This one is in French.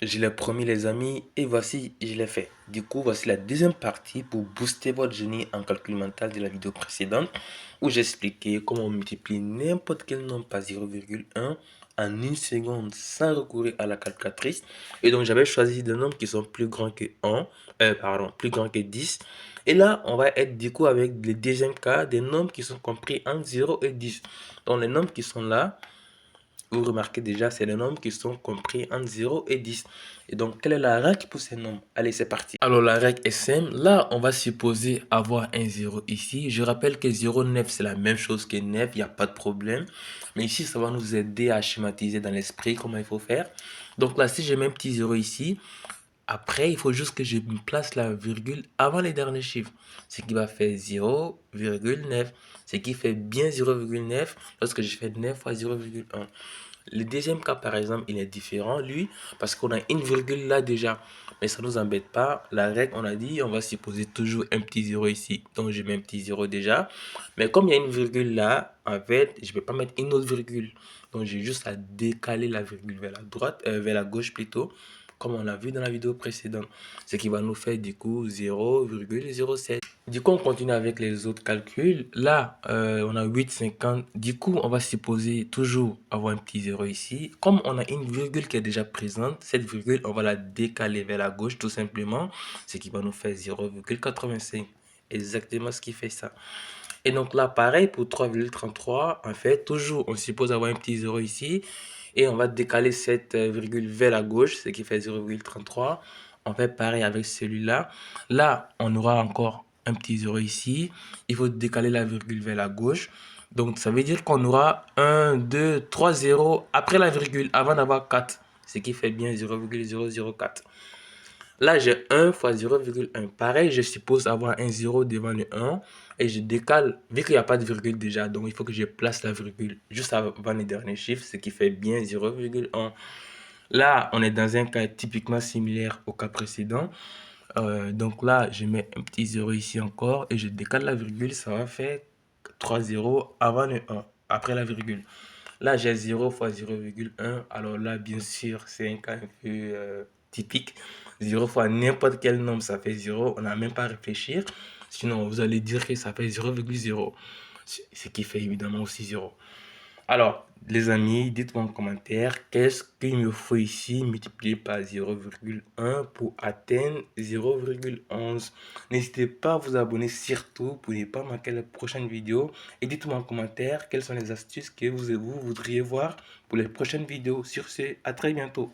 Je l'ai promis les amis et voici, je l'ai fait. Du coup, voici la deuxième partie pour booster votre génie en calcul mental de la vidéo précédente où j'expliquais comment on multiplie n'importe quel nombre par 0,1 en une seconde sans recourir à la calculatrice. Et donc, j'avais choisi des nombres qui sont plus grands que 1, plus grands que 10. Et là, on va être du coup avec le deuxième cas des nombres qui sont compris entre 0 et 10. Donc, les nombres qui sont là, vous remarquez déjà, c'est les nombres qui sont compris entre 0 et 10. Et donc, quelle est la règle pour ces nombres? Allez, c'est parti. Alors, la règle est simple. Là, on va supposer avoir un 0 ici. Je rappelle que 0, 9, c'est la même chose que 9. Il n'y a pas de problème. Mais ici, ça va nous aider à schématiser dans l'esprit comment il faut faire. Donc là, si j'ai mets un petit 0 ici, après, il faut juste que je me place la virgule avant les derniers chiffres. Ce qui va faire 0,9. Ce qui fait bien 0,9 lorsque je fais 9 fois 0,1. Le deuxième cas, par exemple, il est différent, lui, parce qu'on a une virgule là déjà. Mais ça ne nous embête pas. La règle, on a dit, on va supposer toujours un petit 0 ici. Donc, je mets un petit 0 déjà. Mais comme il y a une virgule là, en fait, je ne vais pas mettre une autre virgule. Donc, j'ai juste à décaler la virgule vers la droite, vers la gauche plutôt, comme on l'a vu dans la vidéo précédente. Ce qui va nous faire du coup 0,07. Du coup, on continue avec les autres calculs. Là, on a 8,50. Du coup, on va supposer toujours avoir un petit 0 ici. Comme on a une virgule qui est déjà présente, cette virgule, on va la décaler vers la gauche tout simplement. Ce qui va nous faire 0,85. Exactement ce qui fait ça. Et donc là, pareil pour 3,33. En fait, toujours, on suppose avoir un petit 0 ici. Et on va décaler cette virgule vers la gauche, ce qui fait 0,33. On fait pareil avec celui-là. Là, on aura encore un petit 0 ici. Il faut décaler la virgule vers la gauche. Donc, ça veut dire qu'on aura 1, 2, 3 0 après la virgule, avant d'avoir 4. Ce qui fait bien 0,004. Là, j'ai 1 fois 0,1. Pareil, je suppose avoir un 0 devant le 1. Et je décale, vu qu'il n'y a pas de virgule déjà, donc il faut que je place la virgule juste avant les derniers chiffres, ce qui fait bien 0,1. Là, on est dans un cas typiquement similaire au cas précédent. Donc là, je mets un petit 0 ici encore et je décale la virgule, ça va faire 3 0 avant le 1, après la virgule. Là, j'ai 0 fois 0,1. Alors là, bien sûr, c'est un cas un peu typique. 0 fois n'importe quel nombre, ça fait 0. On n'a même pas à réfléchir. Sinon, vous allez dire que ça fait 0,0. Ce qui fait évidemment aussi 0. Alors, les amis, dites-moi en commentaire, qu'est-ce qu'il me faut ici multiplier par 0,1 pour atteindre 0,11. N'hésitez pas à vous abonner surtout pour ne pas manquer la prochaine vidéo. Et dites-moi en commentaire quelles sont les astuces que vous voudriez voir pour les prochaines vidéos. Sur ce, à très bientôt.